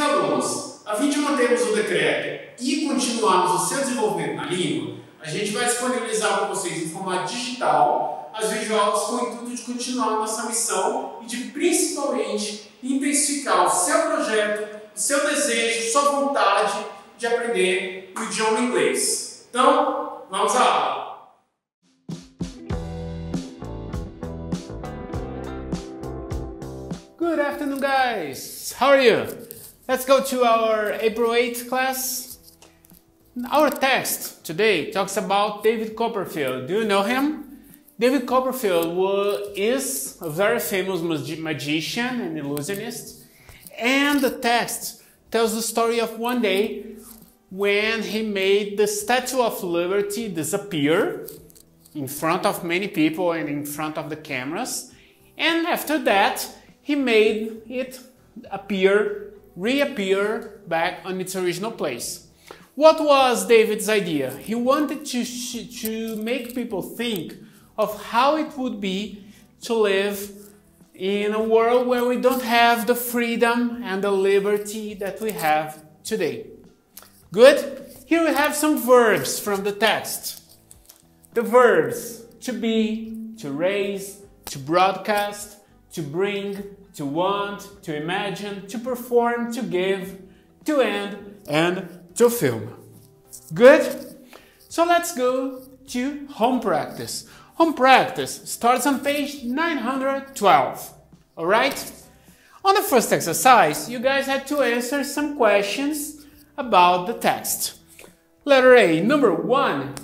alunos, a fim de mantermos o decreto e continuarmos o seu desenvolvimento na língua, a gente vai disponibilizar para vocês em formato digital as videoaulas com o intuito de continuar nossa missão e de principalmente intensificar o seu projeto, o seu desejo, sua vontade de aprender o idioma inglês. Então, vamos à aula! Good afternoon, guys! How are you? Let's go to our April 8th class. Our text today talks about David Copperfield. Do you know him? David Copperfield is a very famous magician and illusionist. And the text tells the story of one day when he made the Statue of Liberty disappear in front of many people and in front of the cameras. And after that, he made it reappear back on its original place. What was David's idea? He wanted to make people think of how it would be to live in a world where we don't have the freedom and the liberty that we have today. Good? Here we have some verbs from the text. The verbs to be, to raise, to broadcast, to bring, to want, to imagine, to perform, to give, to end, and to film. Good? So let's go to home practice. Home practice starts on page 912. Alright? On the first exercise, you guys had to answer some questions about the text. Letter A, number 1,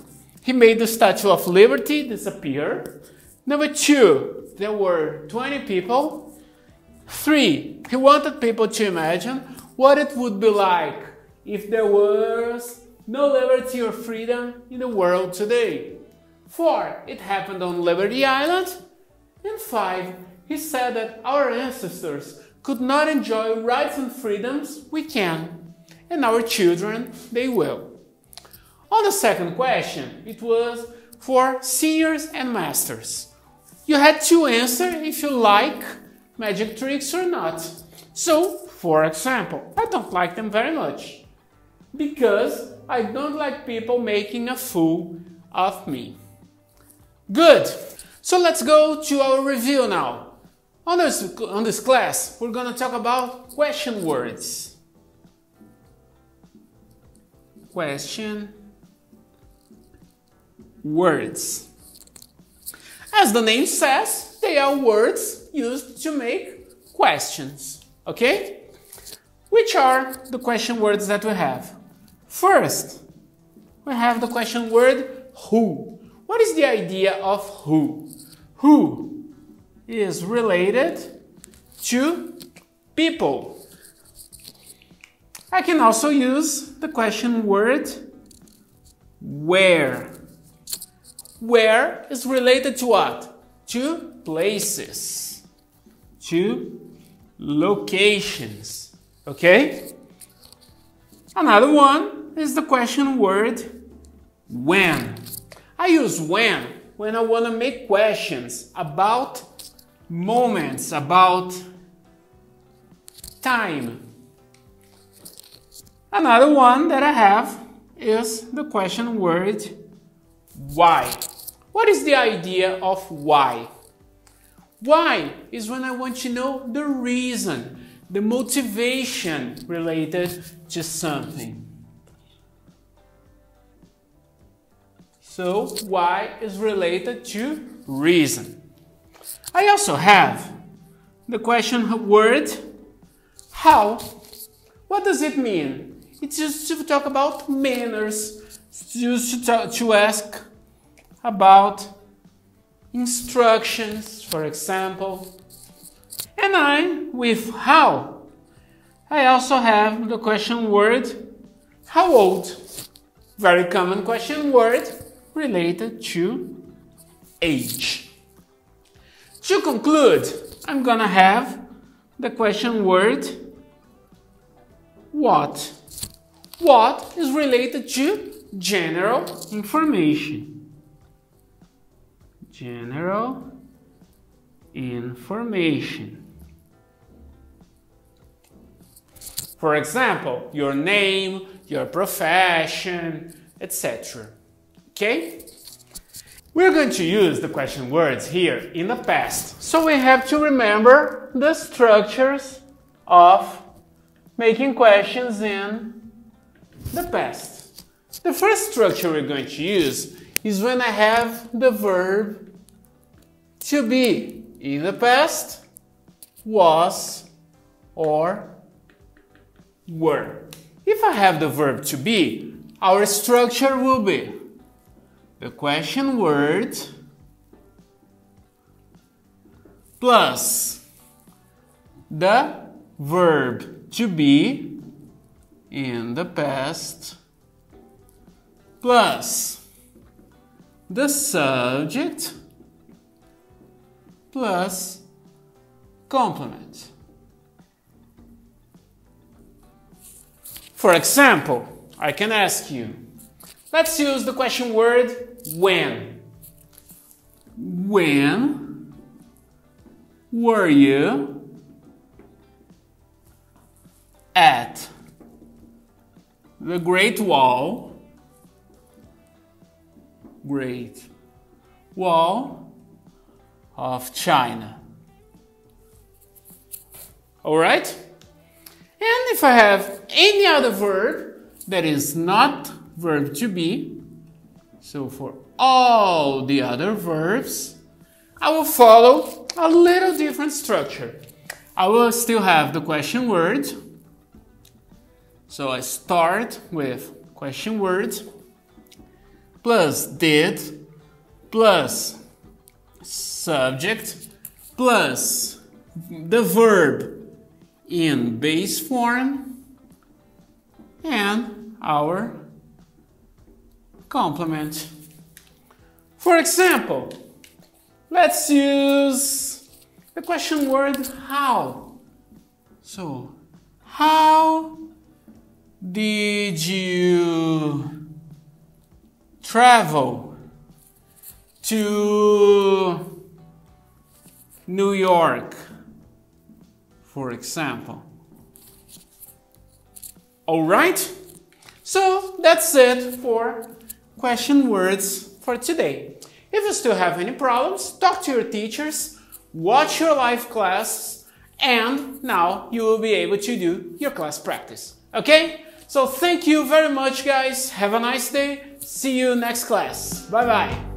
he made the Statue of Liberty disappear. Number 2, there were 20 people. 3, he wanted people to imagine what it would be like if there was no liberty or freedom in the world today. 4, it happened on Liberty Island. And 5, he said that our ancestors could not enjoy rights and freedoms we can, and our children, they will. On the second question, it was for seniors and masters. You had to answer if you like magic tricks or not. So, for example, I don't like them very much because I don't like people making a fool of me. Good. So let's go to our review now. On this class, we're going to talk about question words. Question words. As the name says, they are words used to make questions. Okay? Which are the question words that we have? First, we have the question word who. What is the idea of who? Who is related to people. I can also use the question word where. Where is related to what? To places, to locations, okay? Another one is the question word when. I use when I want to make questions about moments, about time. Another one that I have is the question word why. What is the idea of why? Why is when I want to know the reason, the motivation related to something. So, why is related to reason. I also have the question word how. What does it mean? It's used to talk about manners. It's used to ask about instructions, for example. And with how, I also have the question word how old. Very common question word related to age. To conclude, I'm gonna have the question word what. What is related to general information. General information. For example, your name, your profession, etc. Okay? We're going to use the question words here in the past. So we have to remember the structures of making questions in the past. The first structure we're going to use is when I have the verb to be in the past, was, or were. If I have the verb to be, our structure will be the question word plus the verb to be in the past plus the subject plus complement. For example, I can ask you, let's use the question word when. When were you at the Great Wall of China? Alright? And if I have any other verb that is not verb to be, so for all the other verbs, I will follow a little different structure. I will still have the question word. So I start with question word plus did plus subject plus the verb in base form and our complement. For example, let's use the question word how. So, how did you travel to New York, for example? All right? So that's it for question words for today. If you still have any problems, talk to your teachers, watch your live class, and now you will be able to do your class practice. Okay? So thank you very much, guys. Have a nice day. See you next class. Bye-bye.